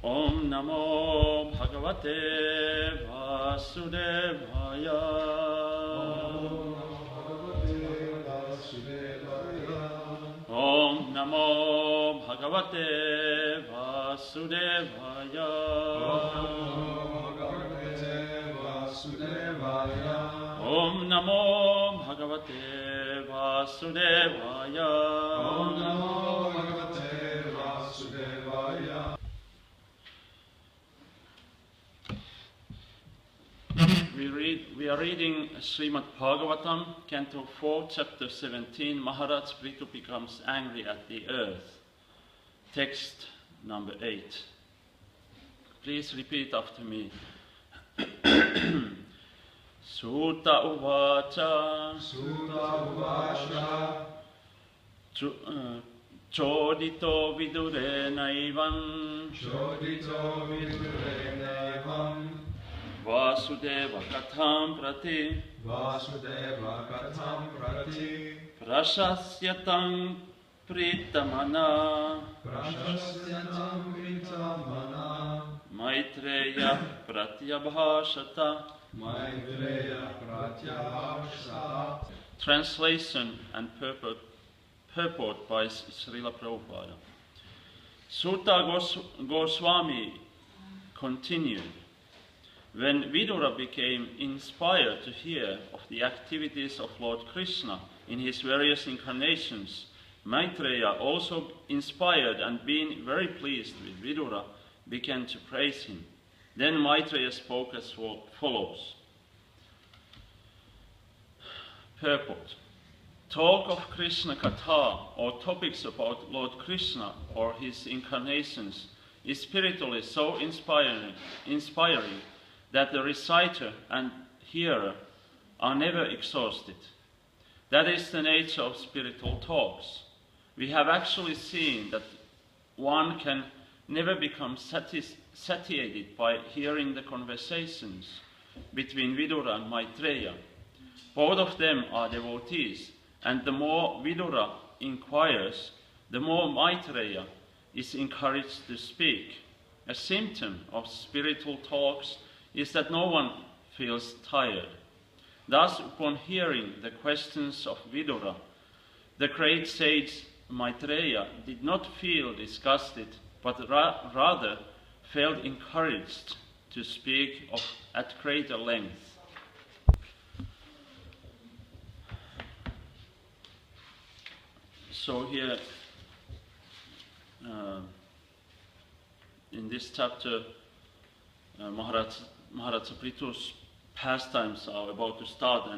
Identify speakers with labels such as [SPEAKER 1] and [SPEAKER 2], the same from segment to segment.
[SPEAKER 1] Om Namo Bhagavate Vasudevaya. Om Namo Bhagavate Vasudevaya. Om Namo Bhagavate Vasudevaya.
[SPEAKER 2] Om Namo Bhagavate Vasudevaya.
[SPEAKER 1] We are reading Srimad Bhagavatam, Canto 4, Chapter 17. Maharaj Prithu becomes angry at the earth. Text number 8. Please repeat after me. Sutta uvacha.
[SPEAKER 2] Sutta uvacha.
[SPEAKER 1] Chodito vidure naivam.
[SPEAKER 2] Chodito vidure naivam.
[SPEAKER 1] Vasudeva katham prati.
[SPEAKER 2] Vasudeva katham prati.
[SPEAKER 1] Prashasyatam pritamana.
[SPEAKER 2] Prashasyatam pritamana.
[SPEAKER 1] Maitreya pratyabhashata.
[SPEAKER 2] Maitreya pratyabhashata.
[SPEAKER 1] Translation and purport by Srila Prabhupada. Sutta Goswami continued. When Vidura became inspired to hear of the activities of Lord Krishna in his various incarnations, Maitreya, also inspired and being very pleased with Vidura, began to praise him. Then Maitreya spoke as follows. Purport. Talk of Krishna Katha, or topics about Lord Krishna or his incarnations, is spiritually so inspiring that the reciter and hearer are never exhausted. That is the nature of spiritual talks. We have actually seen that one can never become satiated by hearing the conversations between Vidura and Maitreya. Both of them are devotees, and the more Vidura inquires, the more Maitreya is encouraged to speak. A symptom of spiritual talks is that no one feels tired. Thus, upon hearing the questions of Vidura, the great sage Maitreya did not feel disgusted, but rather felt encouraged to speak at greater length. So here, in this chapter, Maharaj Prithu's pastimes are about to start,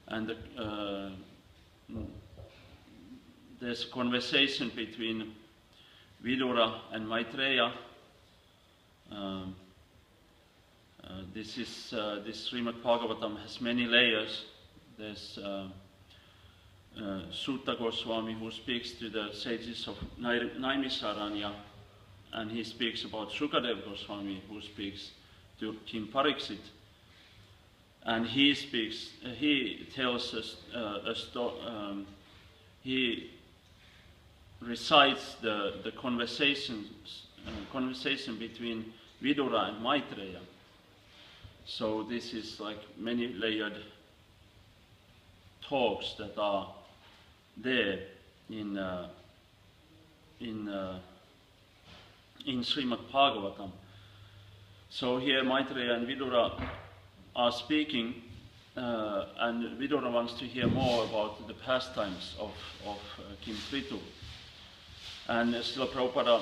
[SPEAKER 1] and there's a conversation between Vidura and Maitreya. This Srimad Bhagavatam has many layers. There's Sutta Goswami, who speaks to the sages of Naimisaranya, and he speaks about Shukadev Goswami, who speaks to King Pariksit, and he tells us he recites the conversation between Vidura and Maitreya. So this is like many layered talks that are there in Srimad Bhagavatam. So here Maitreya and Vidura are speaking, and Vidura wants to hear more about the pastimes of King Prithu. And Srila Prabhupada,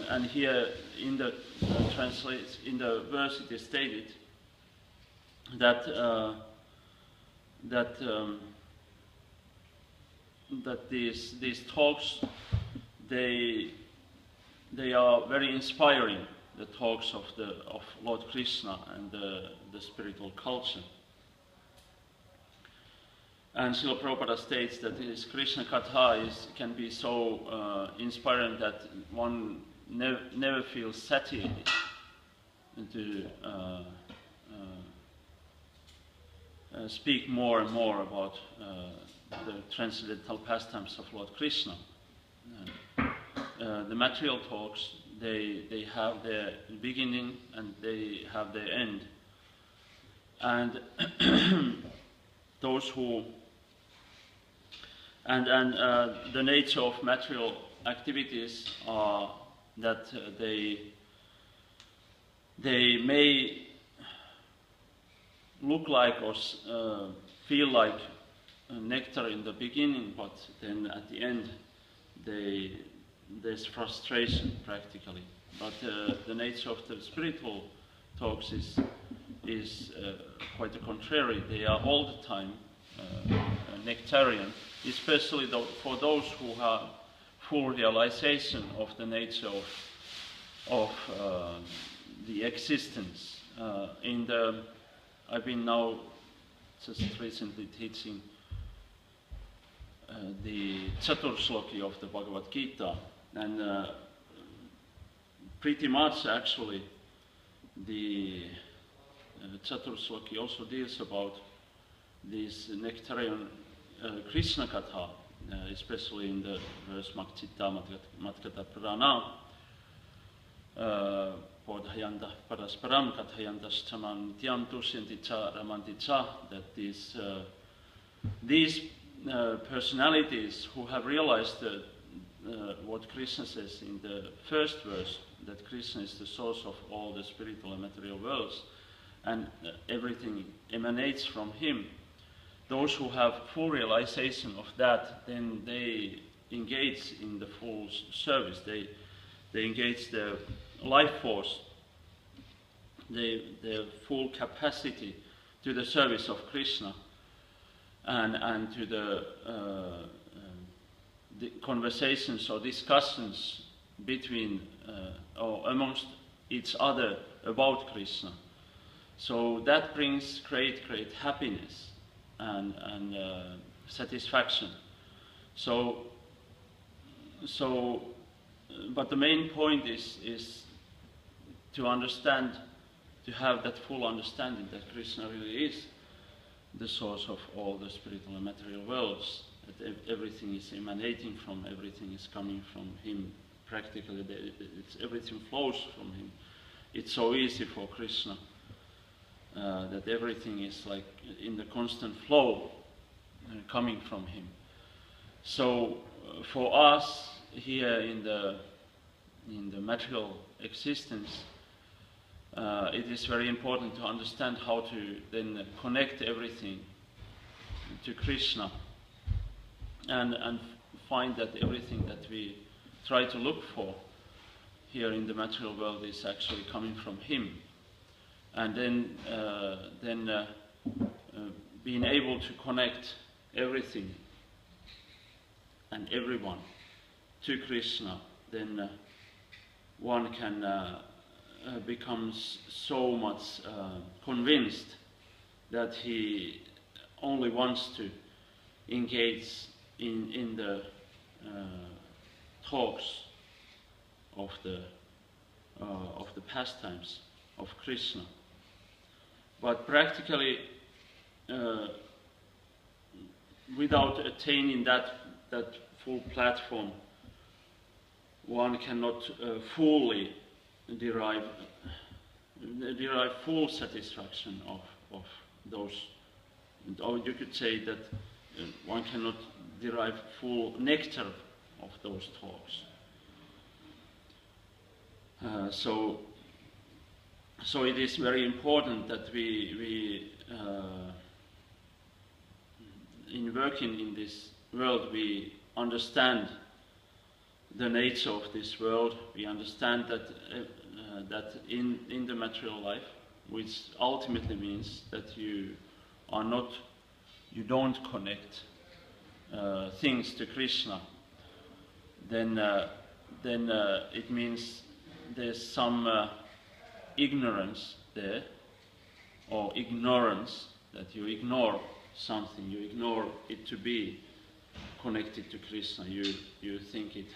[SPEAKER 1] and here in the verse it is stated that these talks they are very inspiring. The talks of Lord Krishna and the spiritual culture. And Srila Prabhupada states that this Krishna Katha can be so inspiring that one never feels satiated to speak more and more about the transcendental pastimes of Lord Krishna. The material talks, they have their beginning and they have their end. And those who the nature of material activities are that they may look like or feel like nectar in the beginning, but then at the end there's frustration practically. But the nature of the spiritual talks is quite the contrary. They are all the time nectarian, especially for those who have full realization of the nature of the existence. I've been now just recently teaching the Chaturshloki of the Bhagavad Gita, and pretty much actually the Chaturshloki also deals about this nectarian Krishna Katha, especially in the verse Makchitta Matkata Prana, Bodhayanta Parasparam Kathayantas Chamam Nityam Tushyanti Cha Ramanti Cha, that these personalities who have realized what Krishna says in the first verse, that Krishna is the source of all the spiritual and material worlds, and everything emanates from him. Those who have full realization of that, then they engage in the full service. They engage their life force, their full capacity to the service of Krishna, and to the conversations or discussions between or amongst each other about Krishna. So that brings great happiness and satisfaction. But the main point is to understand, to have that full understanding that Krishna really is the source of all the spiritual and material worlds, that everything is emanating from, everything is coming from him. Practically, everything flows from him. It's so easy for Krishna that everything is like in the constant flow coming from him. So for us here in the material existence, it is very important to understand how to then connect everything to Krishna and find that everything that we try to look for here in the material world is actually coming from him. And then being able to connect everything and everyone to Krishna, then one can become so much convinced that he only wants to engage in the talks of the pastimes of Krishna. But practically, without attaining that full platform, one cannot fully derive full satisfaction of those. Or you could say that one cannot derive full nectar of those talks. So it is very important that we in working in this world, we understand the nature of this world. We understand that in the material life, which ultimately means that you don't connect things to Krishna, then it means there's some ignorance there, or ignorance, that you ignore something, you ignore it to be connected to Krishna. You think it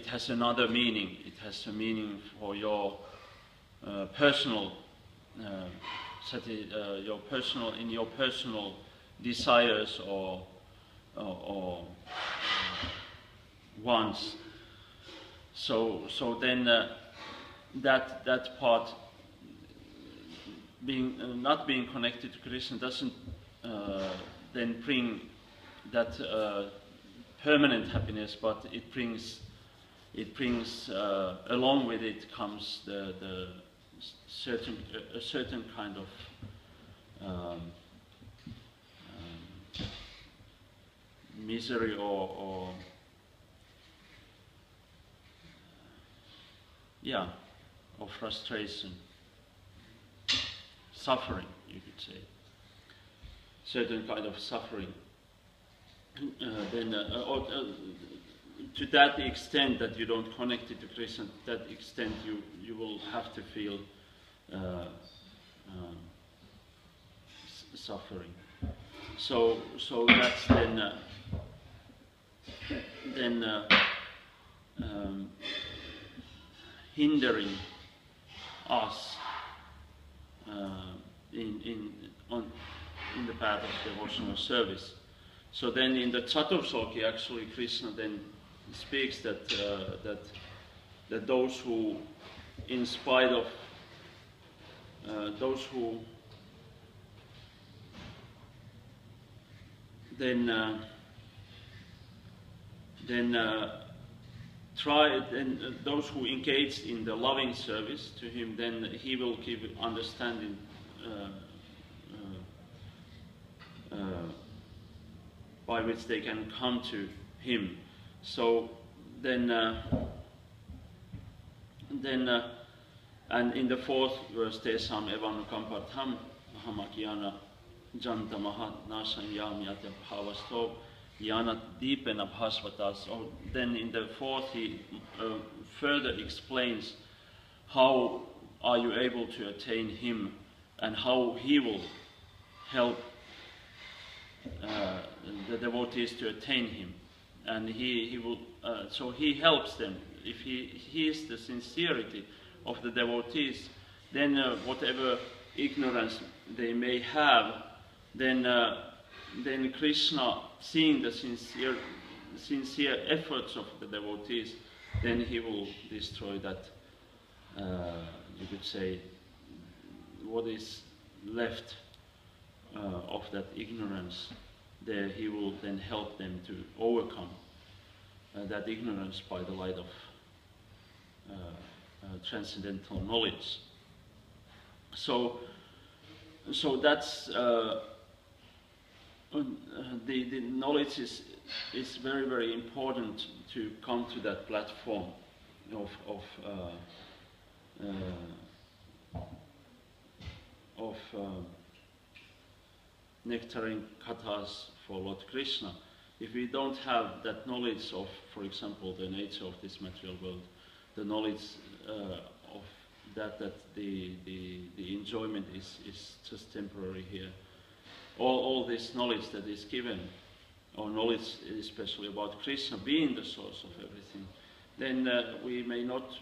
[SPEAKER 1] has another meaning. It has a meaning for your personal desires or wants. So then that part being not being connected to Krishna doesn't then bring that permanent happiness, but it brings along with it comes the a certain kind of misery or frustration, suffering, you could say, certain kind of suffering. To that extent that you don't connect it to Krishna, to that extent you will have to feel suffering. So that's then hindering us in the path of devotional service. So then in the Chaturshloki, actually Krishna then speaks that those who, in spite of those who then those who engaged in the loving service to him, then he will give understanding by which they can come to him. So then and in the fourth verse, Tesam evanukampartham ahamakyana janta mahat nasanyam yate bhavasto yana deepena bhasvatas. So then in the fourth he further explains how are you able to attain him and how he will help the devotees to attain him. And he will, so he helps them. If he hears the sincerity of the devotees, then whatever ignorance they may have, then Krishna, seeing the sincere efforts of the devotees, then he will destroy that, you could say, what is left of that ignorance. There he will then help them to overcome that ignorance by the light of transcendental knowledge. So that's the knowledge is very, very important to come to that platform of nectaring kathas for Lord Krishna. If we don't have that knowledge of, for example, the nature of this material world, the knowledge of that the enjoyment is just temporary here, all this knowledge that is given, or knowledge especially about Krishna being the source of everything, then we may not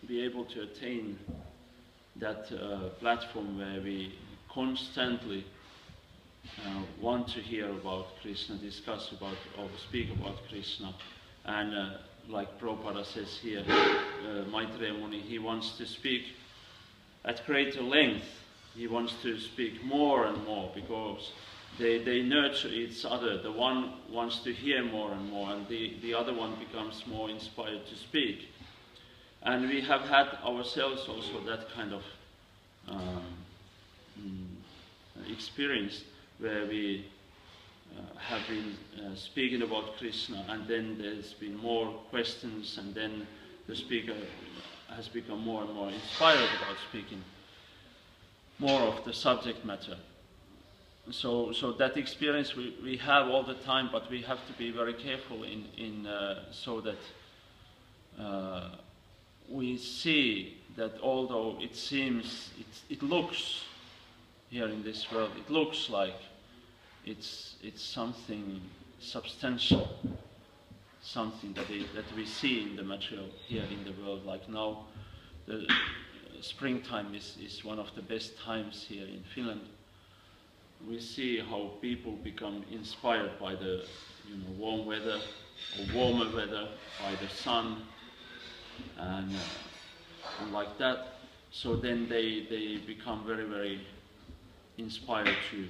[SPEAKER 1] be able to attain that platform where we constantly want to hear about Krishna, discuss about or speak about Krishna. And like Prabhupada says here, Maitreya Muni, he wants to speak at greater length. He wants to speak more and more because they nurture each other. The one wants to hear more and more, and the other one becomes more inspired to speak. And we have had ourselves also that kind of experience where we have been speaking about Krishna, and then there's been more questions, and then the speaker has become more and more inspired about speaking more of the subject matter. So that experience we have all the time, but we have to be very careful in so that we see that although it seems, it looks here in this world, it looks like it's something substantial, something that we see in the material here in the world. Like now, the springtime is one of the best times here in Finland. We see how people become inspired by the warm weather or warmer weather, by the sun, and like that. So then they become very, very inspired to,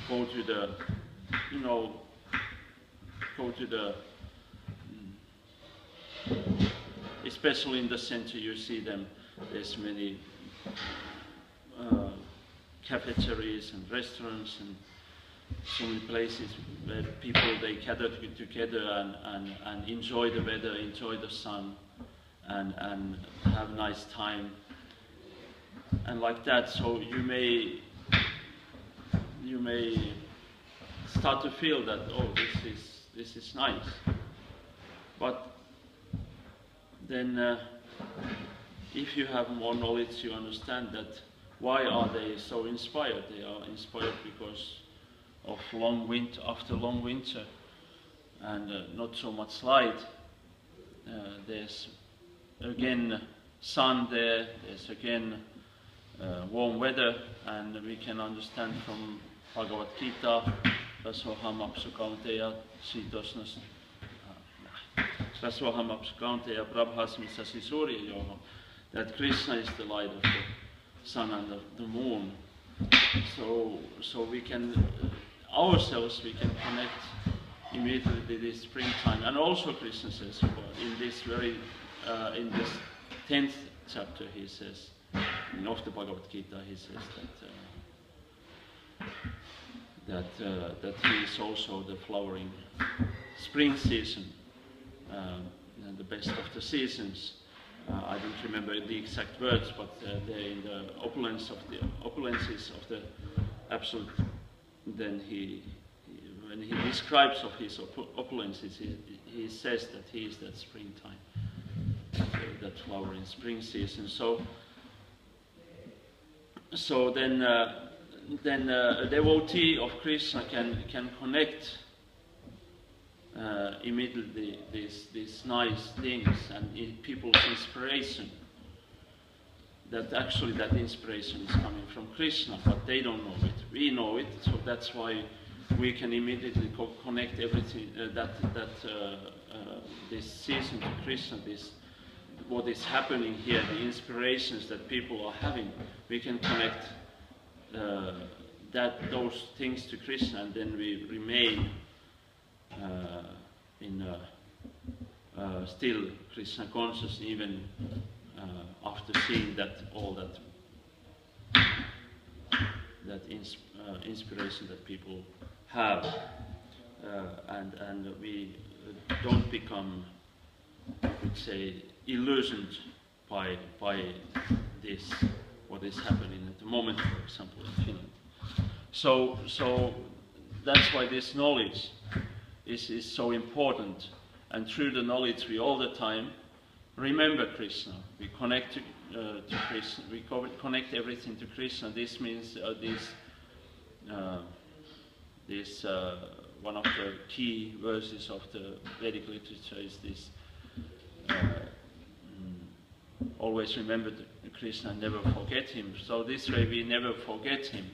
[SPEAKER 1] go to the, especially in the center. You see them. There's many cafeterias and restaurants and so many places where people they gather together and enjoy the weather, enjoy the sun, and have a nice time, and like that. So you may start to feel that, oh, this is nice, but then if you have more knowledge, you understand that why are they so inspired? They are inspired because of after long winter and not so much light. There's again sun there, there's again warm weather, and we can understand from Bhagavad Gita, Svasoham apsukaunteya sitosnas Svasoham apsukaunteya prabhasmi sasi surya yoho, that Krishna is the light of the sun and the moon. So we can ourselves we can connect immediately this springtime, and also Krishna says in this very in this 10th chapter he says of the Bhagavad Gita, he says that he is also the flowering spring season, and the best of the seasons. I don't remember the exact words, but they're in the opulences of the absolute. Then when he describes of his opulences, he says that he is that springtime, that flowering spring season. So then a devotee of Krishna can connect immediately these nice things and people's inspiration. That actually that inspiration is coming from Krishna, but they don't know it. We know it, so that's why we can immediately connect everything this season to Krishna. What is happening here, the inspirations that people are having, we can connect those things to Krishna, and then we remain in still Krishna conscious, even after seeing all that inspiration that people have, and we don't become, I would say, illusioned by this, what is happening at the moment, for example, in Finland. So that's why this knowledge is so important, and through the knowledge we all the time remember Krishna. We connect to Krishna. We connect everything to Krishna. This means this one of the key verses of the Vedic literature is this: always remember Krishna and never forget him. So this way we never forget him.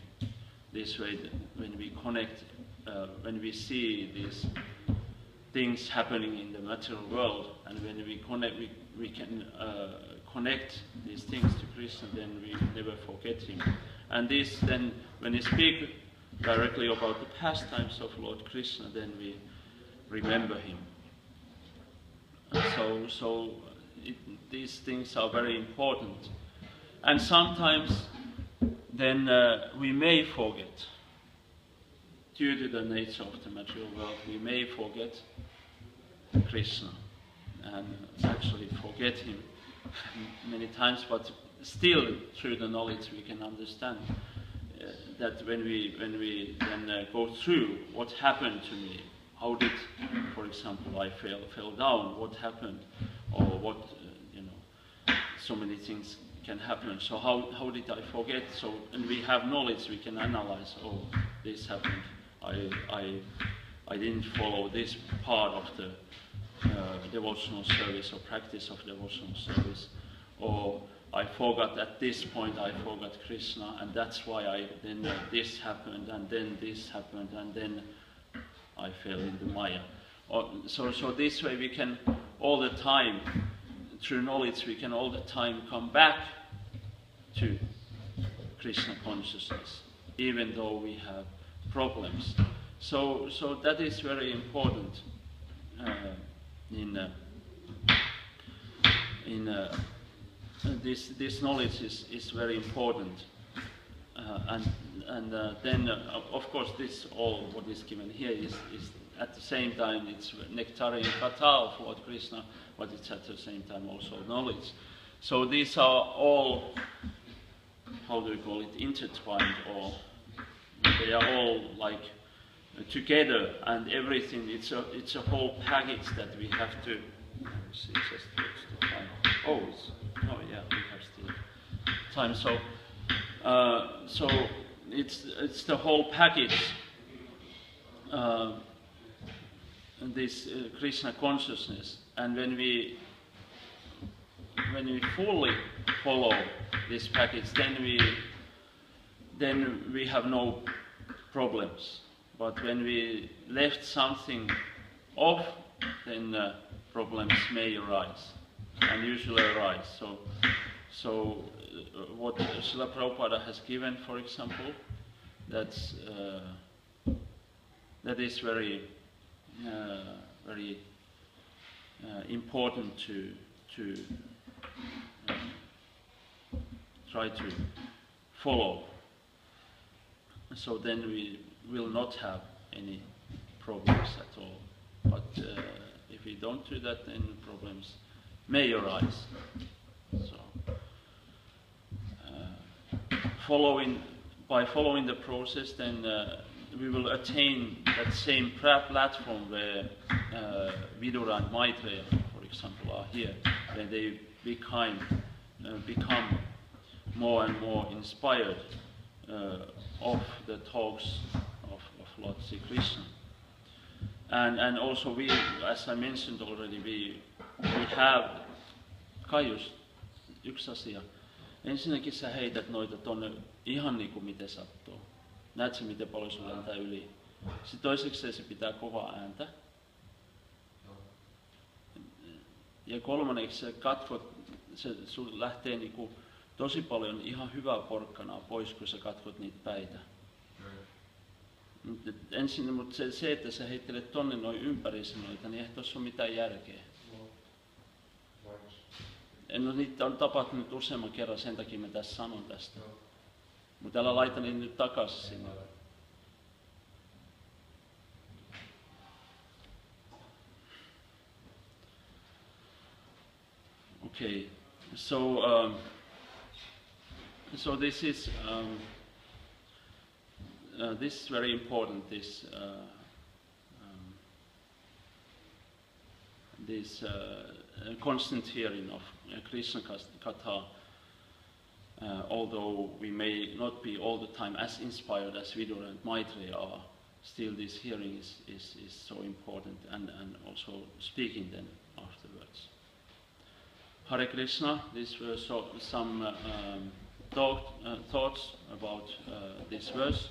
[SPEAKER 1] This way, when we connect, when we see these things happening in the material world, and when we connect, we can connect these things to Krishna, then we never forget him. And this then, when we speak directly about the pastimes of Lord Krishna, then we remember him. So these things are very important. And sometimes then we may forget. Due to the nature of the material world, we may forget Krishna and actually forget him many times, but still through the knowledge we can understand that when we then go through what happened to me, how did, for example, I fell down, what happened, or what, so many things can happen. So how did I forget? So, and we have knowledge, we can analyze, oh, this happened. I didn't follow this part of the devotional service or practice of devotional service, or I forgot at this point, I forgot Krishna, and that's why then this happened, and then this happened, and then I fell into Maya. So this way we can all the time, through knowledge, we can all the time come back to Krishna consciousness, even though we have problems. So that is very important this knowledge is very important, and then of course this all what is given here is at the same time it's nectarian kata of Lord Krishna, but it's at the same time also knowledge. So these are all, how do we call it, intertwined, or they are all like together, and everything. It's a whole package that we have to see. Just to find. Oh yeah, we have still time. So it's the whole package. This Krishna consciousness, and when we fully follow this package, then we have no problems. But when we left something off, then problems may arise, and usually arise. So what Srila Prabhupada has given, for example, that is very important to try to follow. So then we will not have any problems at all. But if we don't do that, then problems may arise. So by following the process, then we will attain that same platform where Vidura and Maitreya, for example, are here, where they become more and more inspired of the talks of Lord Sri Krishna. And also we, as I mentioned already, we have, Kaius, yksi asia. Ensinnäkin sä heität noita tonne ihan niinku miten sattuu. Näet sä miten paljon sulla lentää yli. Sitten toiseksi se pitää kovaa ääntä. Ja kolmanneksi sä katkot, sul lähtee niinku tosi paljon ihan hyvää porkkanaa pois, kun sä katkot niitä päitä. Ensin, mutta se, että sä heittelet tonne noin ympäriinsä noita, niin ei tuossa ole mitään järkeä. No niitä on tapahtunut useamman kerran, sen takia mä tässä sanon tästä. Mutta älä laita niitä nyt takaisin sinne. Okay, so this is very important. This constant hearing of Krishna Katha, although we may not be all the time as inspired as Vidura and Maitreya are, still this hearing is so important, and also speaking then afterwards. Hare Krishna, these were some thoughts about this verse.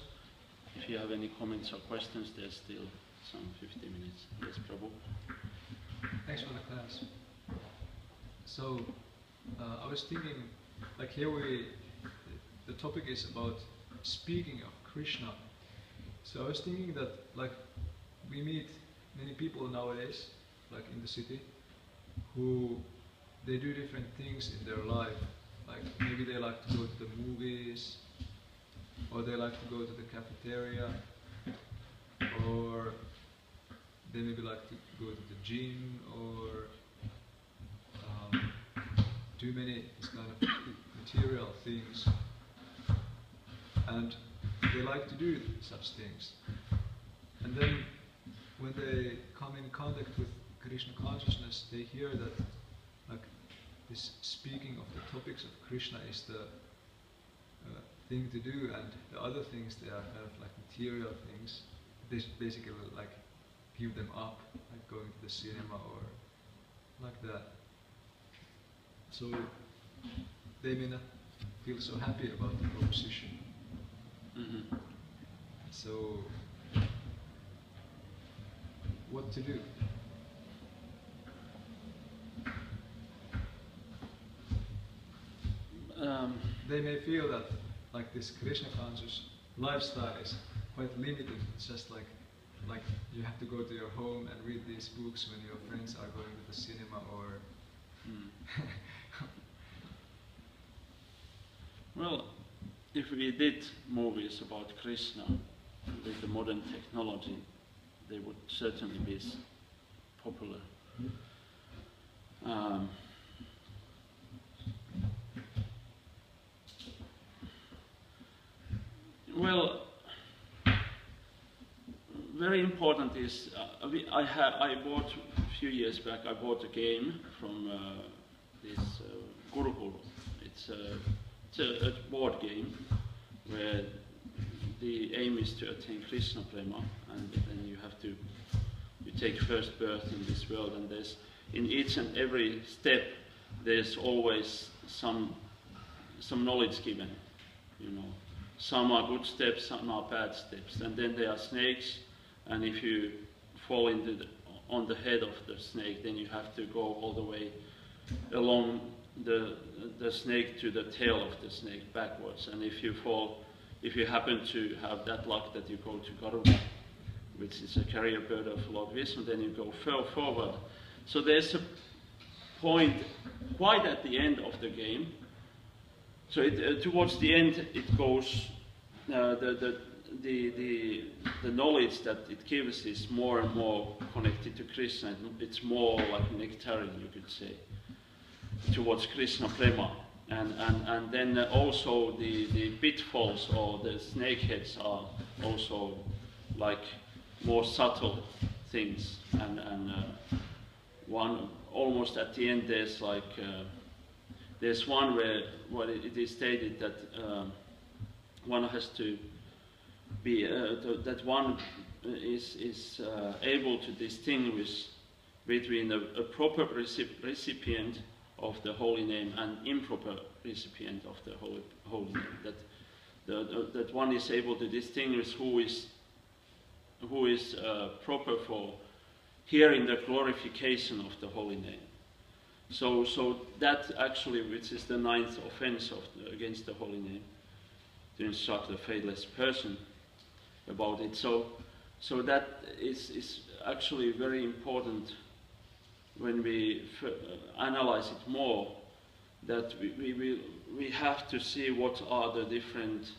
[SPEAKER 1] If you have any comments or questions, there's still some 50 minutes. Yes, Prabhu.
[SPEAKER 3] Thanks for the class. So, I was thinking, like here the topic is about speaking of Krishna. So I was thinking that, like, we meet many people nowadays, like in the city, who they do different things in their life. Like maybe they like to go to the movies, or they like to go to the cafeteria, or they maybe like to go to the gym, or do many kind of material things, and they like to do such things. And then when they come in contact with Krishna consciousness, they hear that, like, this speaking of the topics of Krishna is the thing to do, and the other things, they are kind of like material things. They basically like give them up, like going to the cinema or like that. So they may not feel so happy about the proposition.
[SPEAKER 1] Mm-hmm.
[SPEAKER 3] So what to do? they may feel that like this Krishna conscious lifestyle is quite limited. It's just like you have to go to your home and read these books when your friends are going to the cinema or.
[SPEAKER 1] Well, if we did movies about Krishna with the modern technology, they would certainly be popular. Well, very important is I bought a few years back. I bought a game from this Gurukul. It's a board game where the aim is to attain Krishna prema, and then you take first birth in this world, and there's in each and every step there's always some knowledge given, you know. Some are good steps, some are bad steps, and then there are snakes, and if you fall on the head of the snake, then you have to go all the way along the snake to the tail of the snake backwards, and if you happen to have that luck that you go to Garuda, which is a carrier bird of Lord Vishnu, then you go forward. So there's a point quite at the end of the game. So towards the end, it goes. The knowledge that it gives is more and more connected to Krishna. It's more like nectarine, you could say, towards Krishna prema. And then also the pitfalls or the snakeheads are also like more subtle things. And one almost at the end there's like there's one where it is stated that one has to be that one is able to distinguish between a proper recipient of the holy name and improper recipient of the holy name. That one is able to distinguish who is proper for hearing the glorification of the holy name. So that actually, which is the 9th offense against the holy name, to instruct a faithless person about it. So that is actually very important when we analyze it more. That we have to see what are the different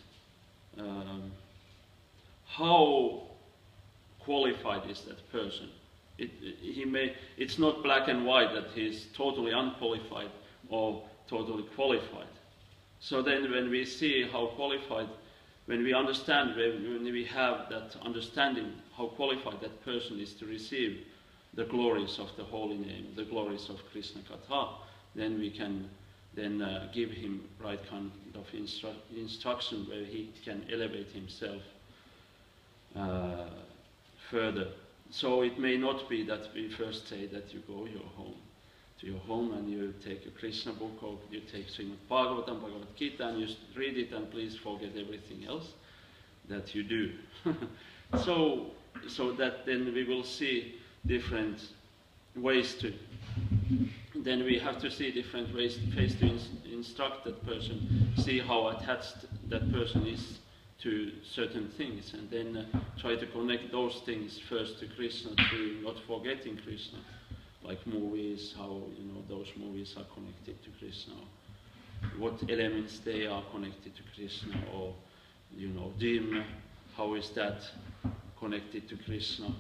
[SPEAKER 1] how qualified is that person. It's not black and white that he's totally unqualified or totally qualified. So then when we see how qualified, when we understand, when we have that understanding how qualified that person is to receive the glories of the holy name, the glories of Krishna Katha, then we can give him right kind of instruction where he can elevate himself further. So it may not be that we first say that you go to your home and you take a Krishna book, or you take Srimad Bhagavatam, Bhagavad Gita, and you read it and please forget everything else that you do. so that then we will see different ways to, then we have to see different ways to instruct that person, see how attached that person is to certain things, and then try to connect those things first to Krishna, to not forgetting Krishna, like movies, how those movies are connected to Krishna, what elements they are connected to Krishna, or gym, how is that connected to Krishna.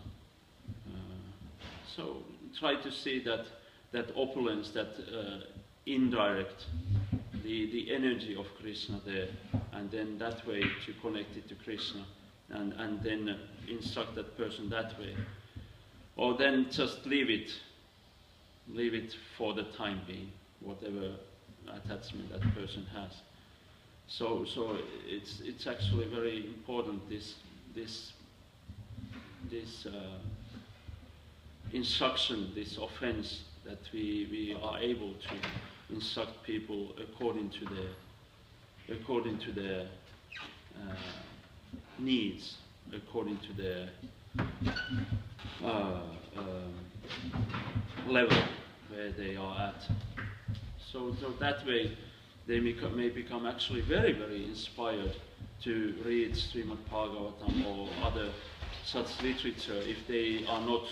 [SPEAKER 1] So try to see that opulence, that indirect, the energy of Krishna there, and then that way to connect it to Krishna, and then instruct that person that way. Or then just leave it for the time being, whatever attachment that person has. So it's actually very important, this instruction, this offense, that we are able to instruct people according to their needs, according to their level where they are at. So that way they may become actually very, very inspired to read Srimad Bhagavatam or other such literature if they are not,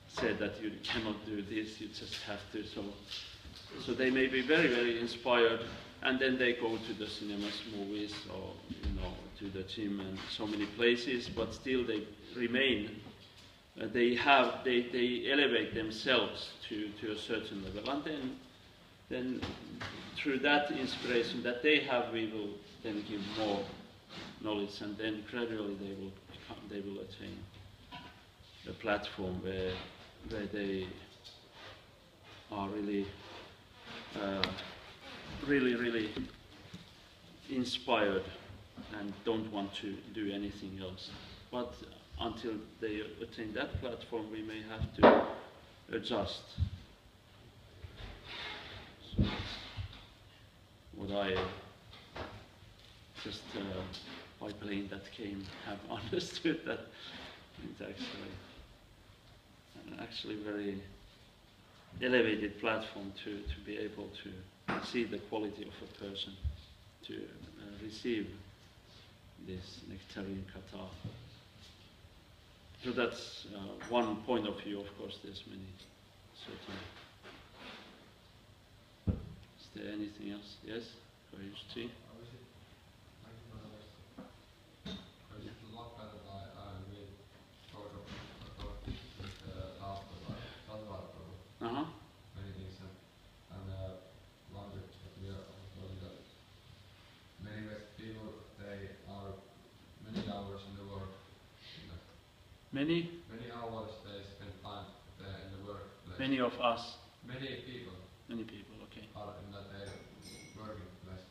[SPEAKER 1] said that you cannot do this, you just have to. So they may be very, very inspired, and then they go to the cinemas, movies, or to the gym and so many places, but still they remain. They elevate themselves to a certain level, and then through that inspiration that they have, we will then give more knowledge, and then gradually they will attain a platform where they are really, really inspired and don't want to do anything else. But until they attain that platform, we may have to adjust. So that's what I just by playing that game have understood, that it's actually very elevated platform to be able to see the quality of a person, to receive this nectarian kata. So that's one point of view. Of course, there's many, certainly. Is there anything else? Yes? Koyuchi? Uh-huh.
[SPEAKER 2] Many things, and one that we are was that many West people, they are many hours in the work.
[SPEAKER 1] Many
[SPEAKER 2] hours they spend time there in the workplace.
[SPEAKER 1] Many of us.
[SPEAKER 2] Many people.
[SPEAKER 1] Many people. Okay.
[SPEAKER 2] Are in that working place.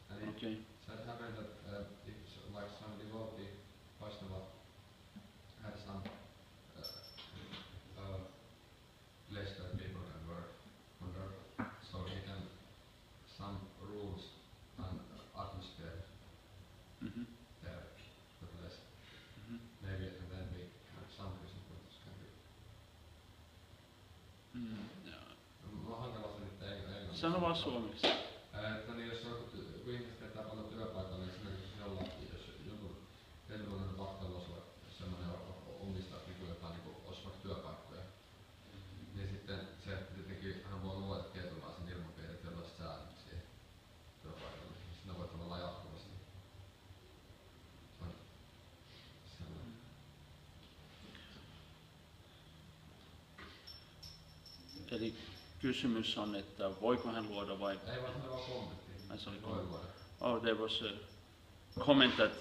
[SPEAKER 2] And
[SPEAKER 1] Okay.
[SPEAKER 2] So it happened that if like some devotee Vaishnava had some place that people can work under, so he can some rules and atmosphere
[SPEAKER 1] Mm-hmm.
[SPEAKER 2] there, the place.
[SPEAKER 1] Mm-hmm.
[SPEAKER 2] Maybe and then we can some Christian practice can be. Hankala se nyt ei.
[SPEAKER 1] Sano vaan suomeksi.
[SPEAKER 2] Että niin jos kun ihmiset teetään paljon työpaikalla, niin esimerkiksi jollain, jos joku terveydellinen vahtelu olisi sellainen omista niin jotain niin olisi vaikka työpaikkoja, niin sitten se tietenkin hän voi luoda tietynlaisen ilmapiirin, tietynlaiset säännöt siihen työpaikalle. Siinä voi tavallaan jatkuvasti. Se on sellainen.
[SPEAKER 1] Eli kysymys on, että voiko hän luoda vai?
[SPEAKER 2] Ei vaan se vaan kommentti. Voi luoda.
[SPEAKER 1] Oh, there was a comment that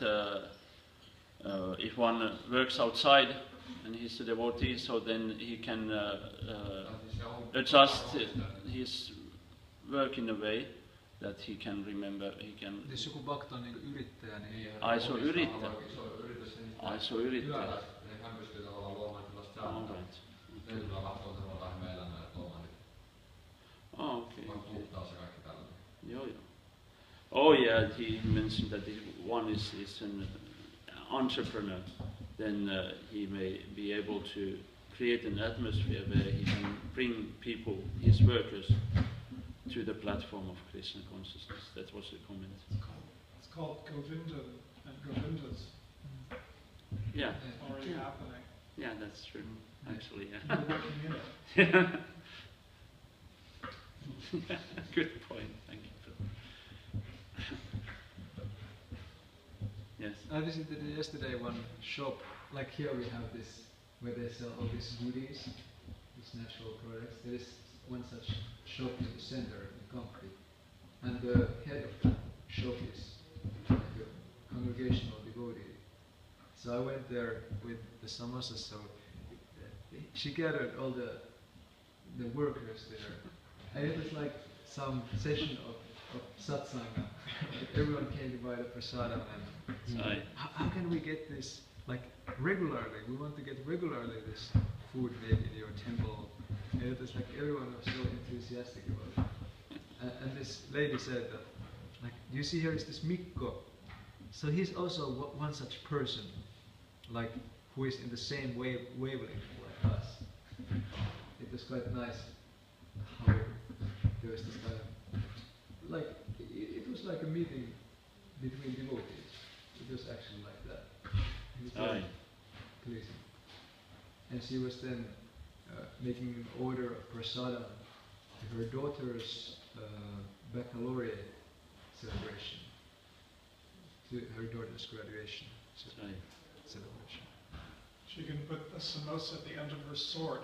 [SPEAKER 1] if one works outside and he's a devotee, so then he can adjust his work in a way that he can remember, he can...
[SPEAKER 3] Jos joku bakta on niin yrittäjä, niin...
[SPEAKER 1] Ai se on yrittäjä. Ai se on yrittäjä.
[SPEAKER 2] Niin hän pystyy tavallaan luomaan sellaista säännöstä. Tietyllä vahtoo tavallaan meidän elämää ja luomaan niitä.
[SPEAKER 1] Okay.
[SPEAKER 2] Vaan puhtaa se kaikki tällainen.
[SPEAKER 1] Joo. Oh yeah, he mentioned that if one is an entrepreneur, then he may be able to create an atmosphere where he can bring people, his workers, to the platform of Krishna consciousness. That was the comment.
[SPEAKER 4] It's called Govinda and Govindas.
[SPEAKER 1] Yeah.
[SPEAKER 4] It's already happening.
[SPEAKER 1] Yeah, that's true. Actually, yeah.
[SPEAKER 4] You're working in it.
[SPEAKER 1] Yeah. Good point. Thank you. Yes.
[SPEAKER 3] I visited yesterday one shop, like here we have this, where they sell all these goodies, these natural products. There is one such shop in the center in concrete, and the head of the shop is like a congregational devotee. So I went there with the samosas, so she gathered all the workers there, and it was like some session of satsanga. Everyone came to buy the prasadam, and how can we get this like regularly? We want to get regularly this food made in your temple. And it was like everyone was so enthusiastic about it. And this lady said that, like, you see here is this Mikko. So he's also one such person, like, who is in the same wavelength like us. It was quite nice how there was this kind of like it was like a meeting between devotees. It was actually like that. And it's very pleasing. And she was then making an order of prasadam to her daughter's baccalaureate celebration, to her daughter's graduation celebration.
[SPEAKER 4] She can put a samosa at the end of her sword.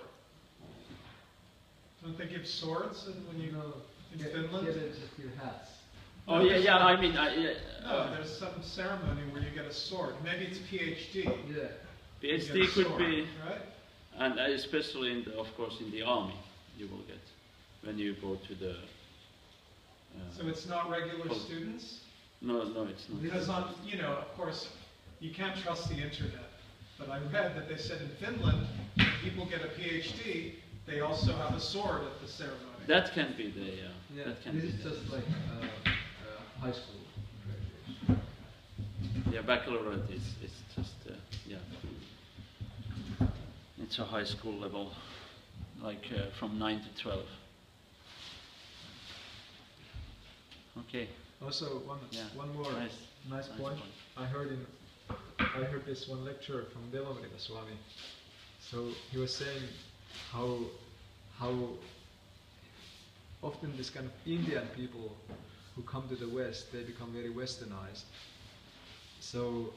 [SPEAKER 4] Don't they give swords when you in Finland?
[SPEAKER 3] Yeah, they just give hats.
[SPEAKER 1] Oh yeah. I mean,
[SPEAKER 4] No, there's some ceremony where you get a sword. Maybe it's PhD.
[SPEAKER 3] Yeah.
[SPEAKER 1] PhD could
[SPEAKER 4] sword,
[SPEAKER 1] be,
[SPEAKER 4] right?
[SPEAKER 1] and especially of course in the army, you will get when you go to the.
[SPEAKER 4] So it's not regular
[SPEAKER 1] well,
[SPEAKER 4] students?
[SPEAKER 1] No, it's not.
[SPEAKER 4] Because of course, you can't trust the internet. But I read that they said in Finland, when people get a PhD, they also have a sword at the ceremony.
[SPEAKER 1] That can be the
[SPEAKER 3] Yeah,
[SPEAKER 1] that can
[SPEAKER 3] this
[SPEAKER 1] be
[SPEAKER 3] is
[SPEAKER 1] the,
[SPEAKER 3] just like high school graduation.
[SPEAKER 1] yeah, baccalaureate is just it's a high school level, like from 9 to 12. Okay.
[SPEAKER 3] Also, one more nice point. I heard this one lecture from Devavrita Swami. So he was saying how often this kind of Indian people who come to the West, they become very westernized. So